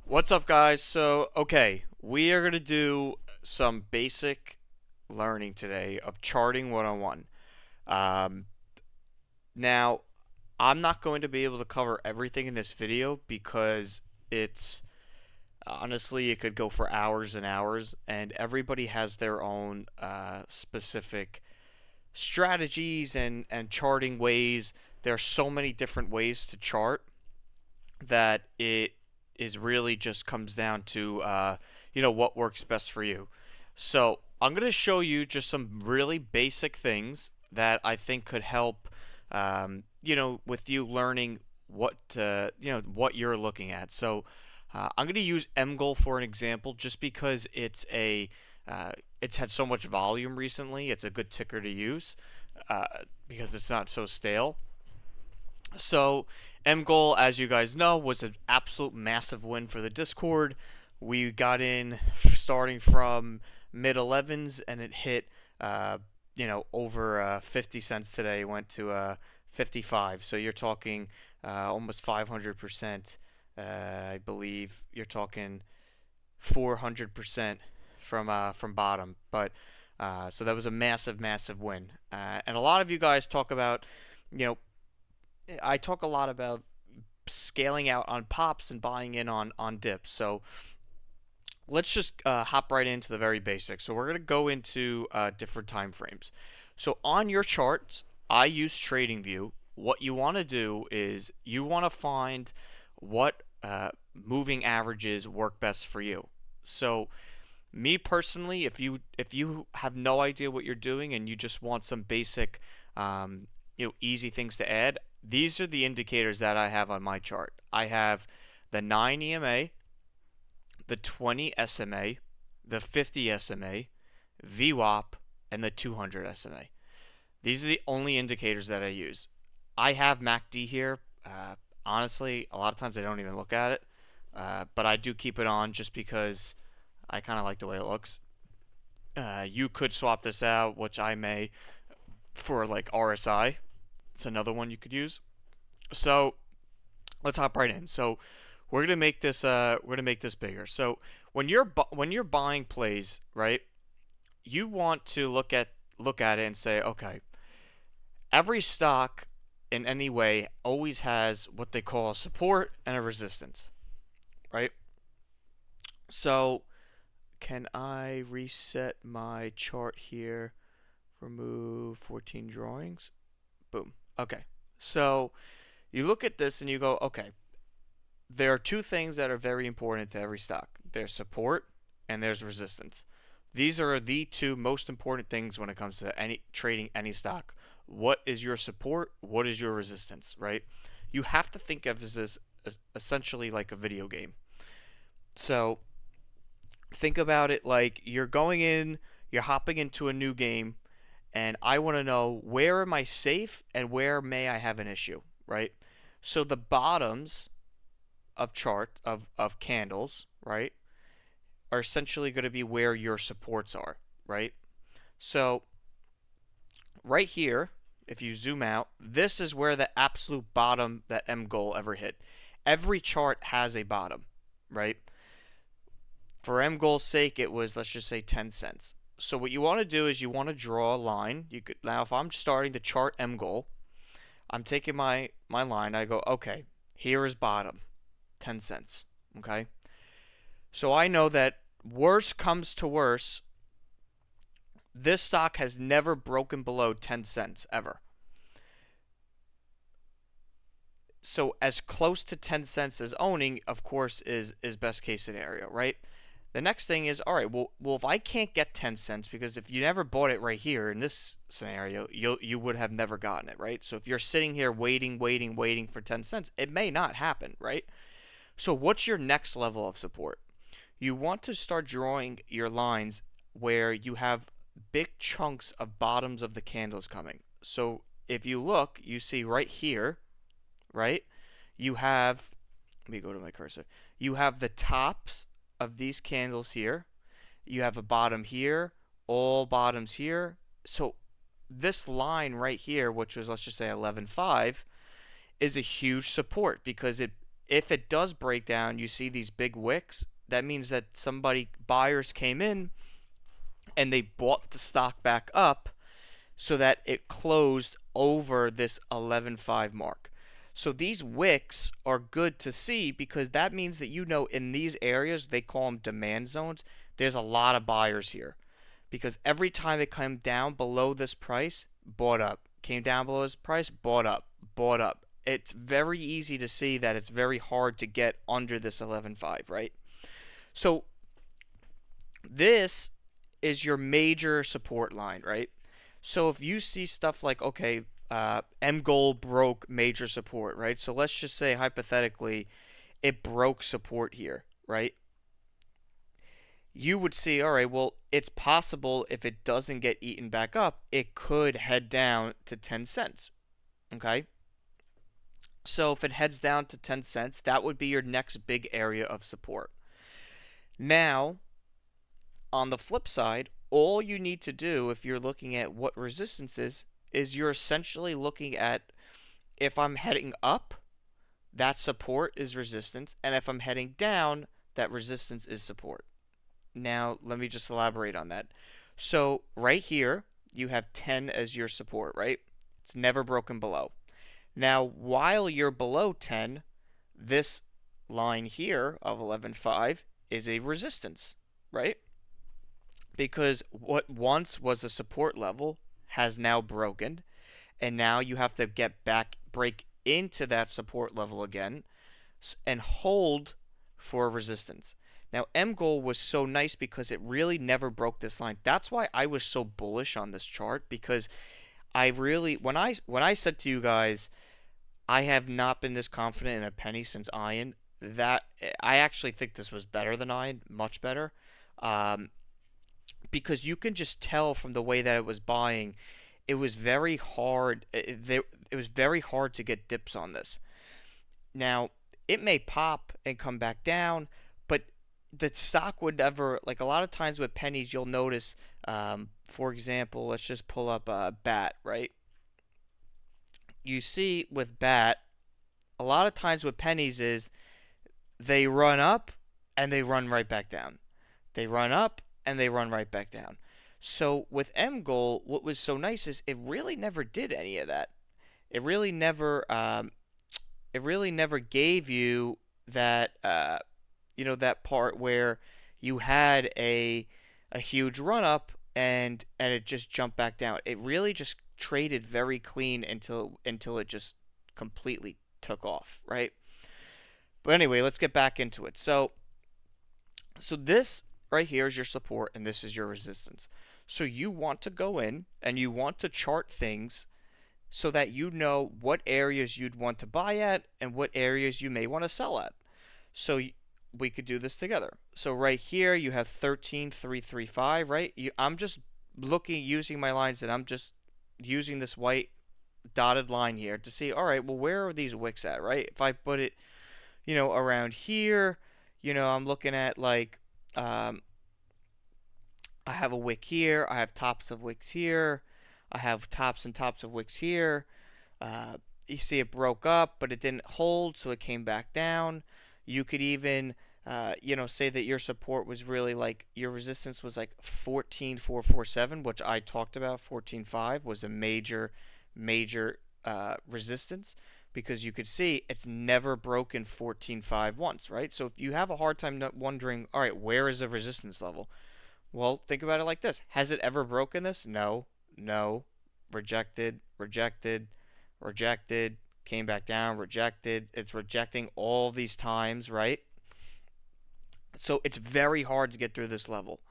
What's up, guys? Okay, we are going to do some basic learning today of charting 101. Um, Now, I'm not going to be able to cover everything in this video because it's honestly, it could go for hours and hours, and everybody has their own specific strategies and charting ways. There are so many different ways to chart that it is really just comes down to what works best for you. So I'm going to show you just some really basic things that I think could help with you learning what you're looking at. So I'm going to use MGoal for an example just because it's had so much volume recently. It's a good ticker to use uh, because it's not so stale. So, MGoal, as you guys know, was an absolute massive win for the Discord. We got in starting from mid 11s and it hit, over 50 cents today. Went to 55. So you're talking almost 500%. I believe you're talking 400% from bottom. But so that was a massive, massive win. And a lot of you guys talk about, you know, I talk a lot about scaling out on pops and buying in on dips. So let's just hop right into the very basics. So we're going to go into different time frames. So on your charts, I use TradingView. What you want to do is you want to find what moving averages work best for you. So me personally, if you have no idea what you're doing and you just want some basic easy things to add, these are the indicators that I have on my chart. I have the 9 EMA, the 20 SMA, the 50 SMA, VWAP, and the 200 SMA. These are the only indicators that I use. I have MACD here. Honestly, a lot of times I don't even look at it, but I do keep it on just because I kind of like the way it looks. You could swap this out, which I may, for like RSI. It's another one you could use. So let's hop right in. So we're gonna make this bigger. So when you're buying plays, right? You want to look at it and say, okay, every stock in any way always has what they call a support and a resistance, right? So can I reset my chart here? Remove 14 drawings. Boom. Okay. So you look at this and you go, okay, there are two things that are very important to every stock. There's support and there's resistance. These are the two most important things when it comes to any trading any stock. What is your support? What is your resistance, right? You have to think of this as essentially like a video game. So think about it like you're going in, you're hopping into a new game, and I want to know where am I safe and where may I have an issue, right? So the bottoms of candles, right, are essentially going to be where your supports are, right? So right here, if you zoom out, this is where the absolute bottom that MGoal ever hit. Every chart has a bottom, right? For MGoal's sake, it was, let's just say, 10 cents. So what you want to do is you want to draw a line. You could now, if I'm starting to chart MGoal, I'm taking my line. I go, okay, here is bottom, 10 cents. Okay, so I know that worse comes to worse, this stock has never broken below 10 cents ever. So as close to 10 cents as owning, of course, is best case scenario, right? The next thing is, all right, well, if I can't get 10 cents, because if you never bought it right here in this scenario, you would have never gotten it, right? So if you're sitting here waiting for 10 cents, it may not happen, right? So what's your next level of support? You want to start drawing your lines where you have big chunks of bottoms of the candles coming. So if you look, you see right here, right? You have, let me go to my cursor. You have the tops of these candles here. You have a bottom here, all bottoms here. So this line right here, which was, let's just say 11.5, is a huge support because If it does break down, you see these big wicks, that means that buyers came in and they bought the stock back up so that it closed over this 11.5 mark. So these wicks are good to see because that means that in these areas, they call them demand zones, there's a lot of buyers here. Because every time it came down below this price, bought up. Came down below this price, bought up, bought up. It's very easy to see that it's very hard to get under this 11.5, right? So this is your major support line, right? So if you see stuff like, okay, MGold broke major support, right? So let's just say hypothetically it broke support here, right? You would see, all right, well, it's possible if it doesn't get eaten back up, it could head down to 10 cents, okay? So if it heads down to 10 cents, that would be your next big area of support. Now, on the flip side, all you need to do if you're looking at what resistance is you're essentially looking at if I'm heading up, that support is resistance, and if I'm heading down, that resistance is support. Now, let me just elaborate on that. So, right here, you have 10 as your support, right? It's never broken below. Now, while you're below 10, this line here of 11.5 is a resistance, right? Because what once was a support level has now broken, and now you have to break into that support level again, and hold for resistance. Now, MGold was so nice because it really never broke this line. That's why I was so bullish on this chart, because I really, when I said to you guys, I have not been this confident in a penny since Iron, that I actually think this was better than Iron, much better. Because you can just tell from the way that it was buying, it was very hard. It was very hard to get dips on this. Now, it may pop and come back down, but the stock would never, like a lot of times with pennies, you'll notice, for example, let's just pull up BAT, right? You see with BAT, a lot of times with pennies is they run up and they run right back down. They run up and they run right back down. So with MGold, what was so nice is it really never did any of that. It really never gave you that that part where you had a huge run up and it just jumped back down. It really just traded very clean until it just completely took off, right? But anyway, let's get back into it. So this right here is your support and this is your resistance. So you want to go in and you want to chart things so that you know what areas you'd want to buy at and what areas you may want to sell at. So we could do this together. So right here you have 13,335, right? I'm just using my lines, and I'm just using this white dotted line here to see, all right, well, where are these wicks at, right? If I put it, around here, I'm looking at like, I have a wick here, I have tops of wicks here, I have tops and tops of wicks here. You see it broke up, but it didn't hold, so it came back down. You could even, say that your support was really like, your resistance was like 14,447, which I talked about. 14.5 was a major resistance, because you could see it's never broken 14.5 once, right? So if you have a hard time wondering, all right, where is the resistance level? Well, think about it like this. Has it ever broken this? No. Rejected, came back down, rejected. It's rejecting all these times, right? So it's very hard to get through this level.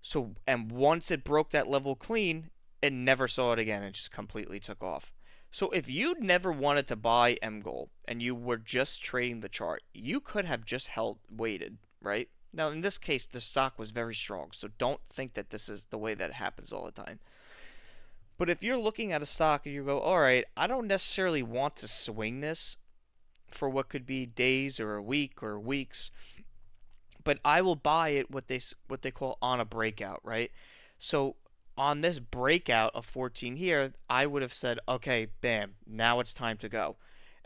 So, and once it broke that level clean, it never saw it again. It just completely took off. So if you'd never wanted to buy MGold and you were just trading the chart, you could have just waited, right? Now, in this case, the stock was very strong, so don't think that this is the way that it happens all the time. But if you're looking at a stock and you go, all right, I don't necessarily want to swing this for what could be days or a week or weeks, but I will buy it what they call on a breakout, right? So on this breakout of 14 here, I would have said, okay, bam, now it's time to go.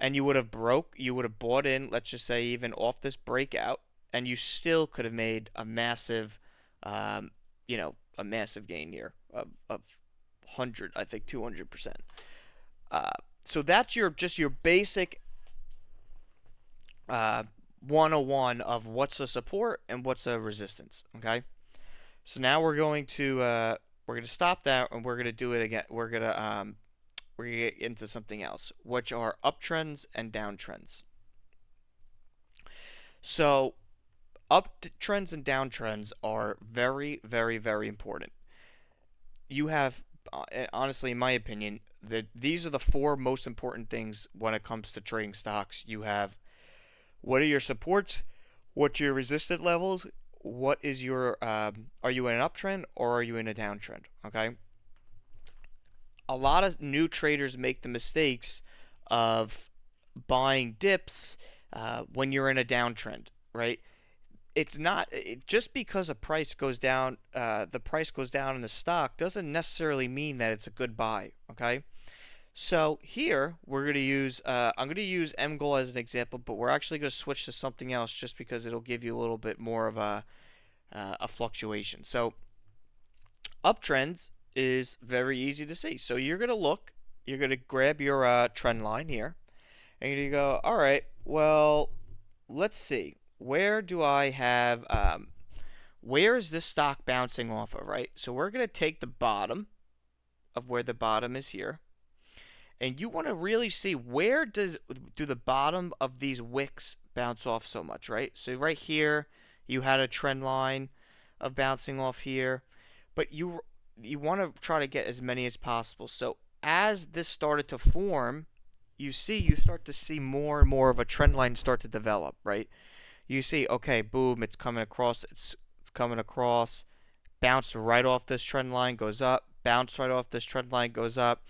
and you would have bought in, let's just say even off this breakout, and you still could have made a massive, um, a massive gain here of 100, I think 200%. Uh, so that's your basic 101 of what's a support and what's a resistance. Okay, so now we're going to stop that and we're going to do it again. We're going to get into something else, which are uptrends and downtrends. So uptrends and downtrends are very, very, very important. You have, honestly, in my opinion, that these are the four most important things when it comes to trading stocks. You have, what are your supports? What's your resistance levels? What is your are you in an uptrend or are you in a downtrend? Okay. A lot of new traders make the mistakes of buying dips when you're in a downtrend, right? It's not just because a price goes down, the price goes down in the stock doesn't necessarily mean that it's a good buy. Okay. So here we're going to use, I'm going to use MGOL as an example, but we're actually going to switch to something else just because it'll give you a little bit more of a fluctuation. So uptrends is very easy to see. So you're going to look, you're going to grab your trend line here, and you're going to go, all right, well, let's see. Where do I have, where is this stock bouncing off of, right? So we're going to take the bottom of where the bottom is here. And you want to really see where do the bottom of these wicks bounce off so much, right? So right here, you had a trend line of bouncing off here, but you want to try to get as many as possible. So as this started to form, you start to see more and more of a trend line start to develop, right? You see, okay, boom, it's coming across, bounce right off this trend line, goes up, bounce right off this trend line, goes up.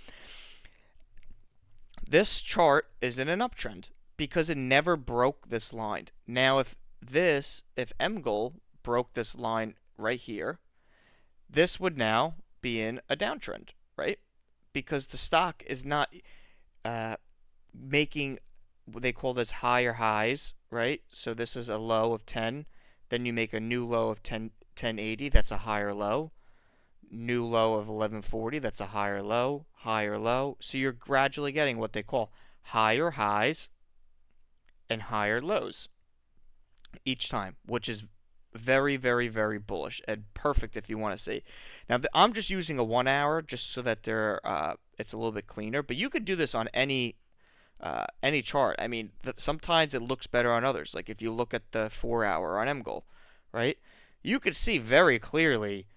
This chart is in an uptrend because it never broke this line. Now, if MGOL broke this line right here, this would now be in a downtrend, right? Because the stock is not making, they call this higher highs, right? So this is a low of 10. Then you make a new low of 1080. That's a higher low. New low of 1140, that's a higher low, higher low. So you're gradually getting what they call higher highs and higher lows each time, which is very, very, very bullish and perfect if you want to see. Now, I'm just using a 1 hour just so that it's a little bit cleaner, but you could do this on any chart. I mean, sometimes it looks better on others. Like if you look at the 4 hour on MGOL, right? You could see very clearly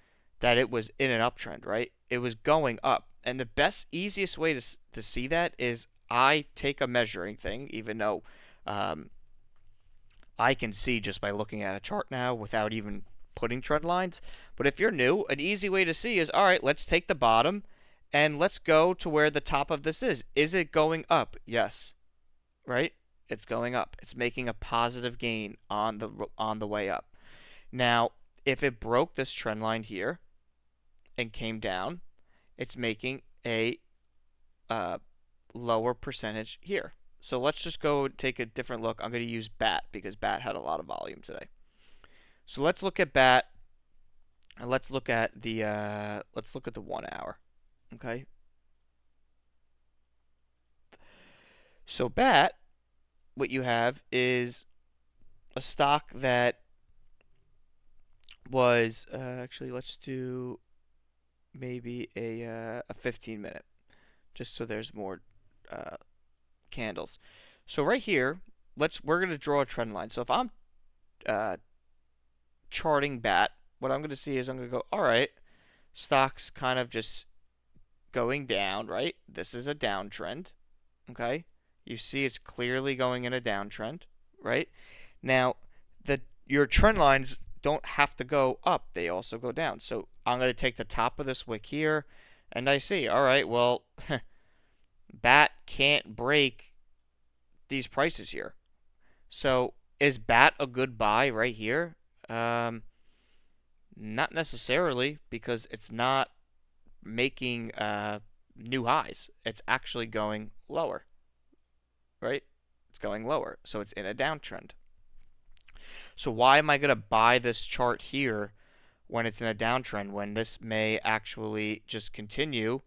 that it was in an uptrend, right? It was going up. And the easiest way to see that is I take a measuring thing, even though I can see just by looking at a chart now without even putting trend lines. But if you're new, an easy way to see is, all right, let's take the bottom and let's go to where the top of this is. Is it going up? Yes. Right? It's going up. It's making a positive gain on the way up. Now, if it broke this trend line here, and came down, it's making a lower percentage here. So let's just go take a different look. I'm going to use BAT because BAT had a lot of volume today. So let's look at BAT, and let's look at the 1 hour. Okay. So BAT, what you have is a stock that was actually, let's do maybe a 15-minute, just so there's more candles. So right here, we're going to draw a trend line. So if I'm charting BAT, what I'm going to see is I'm going to go, all right, stock's kind of just going down, right? This is a downtrend, okay? You see it's clearly going in a downtrend, right? Now, your trend lines don't have to go up. They also go down. So I'm going to take the top of this wick here, and I see, all right, well, BAT can't break these prices here. So is BAT a good buy right here? Not necessarily, because it's not making new highs. It's actually going lower, right? It's going lower, so it's in a downtrend. So why am I going to buy this chart here when it's in a downtrend, when this may actually just continue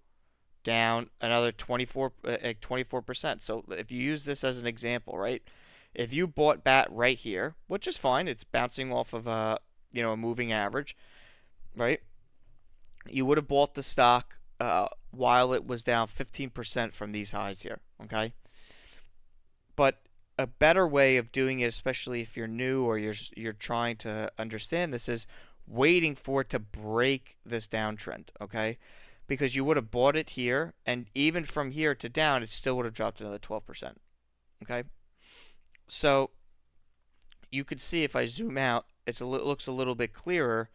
down another 24%? So if you use this as an example, right? If you bought BAT right here, which is fine, it's bouncing off of a moving average, right? You would have bought the stock while it was down 15% from these highs here, okay? But a better way of doing it, especially if you're new or you're trying to understand this, is waiting for it to break this downtrend, okay? Because you would have bought it here, and even from here to down, it still would have dropped another 12%, okay? So you could see if I zoom out, it looks a little bit clearer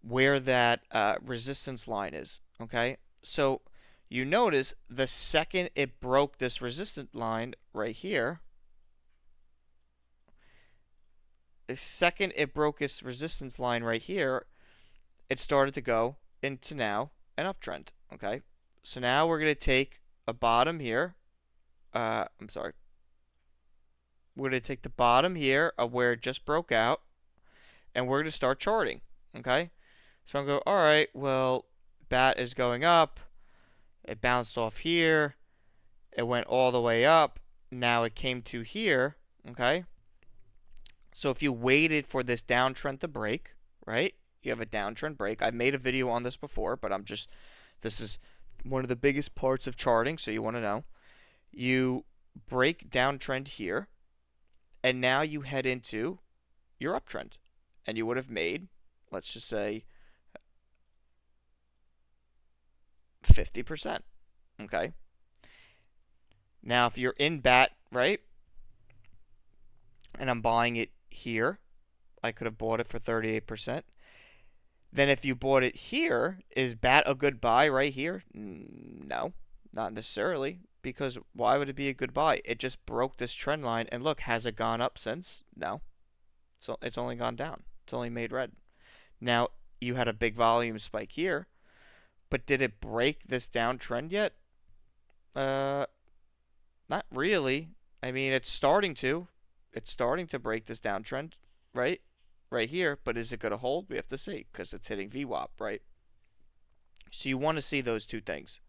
where that resistance line is, okay? So you notice the second it broke this resistance line right here, the second it broke its resistance line right here, it started to go into now an uptrend, okay? So now we're going to take a bottom here. I'm sorry. We're going to take the bottom here of where it just broke out, and we're going to start charting, okay? So I'm going, all right, well, BAT is going up. It bounced off here. It went all the way up. Now it came to here, okay? So if you waited for this downtrend to break, right? You have a downtrend break. I've made a video on this before, but this is one of the biggest parts of charting, so you want to know. You break downtrend here, and now you head into your uptrend. And you would have made, let's just say, 50%, okay? Now, if you're in BAT, right, and I'm buying it here, I could have bought it for 38%. Then if you bought it here, is BAT a good buy right here? No, not necessarily, because why would it be a good buy? It just broke this trend line, and look, has it gone up since? No. So it's only gone down. It's only made red. Now, you had a big volume spike here, but did it break this downtrend yet? Not really. I mean, it's starting to. It's starting to break this downtrend, right? Right here, but is it going to hold? We have to see, because it's hitting VWAP, right? So you want to see those two things.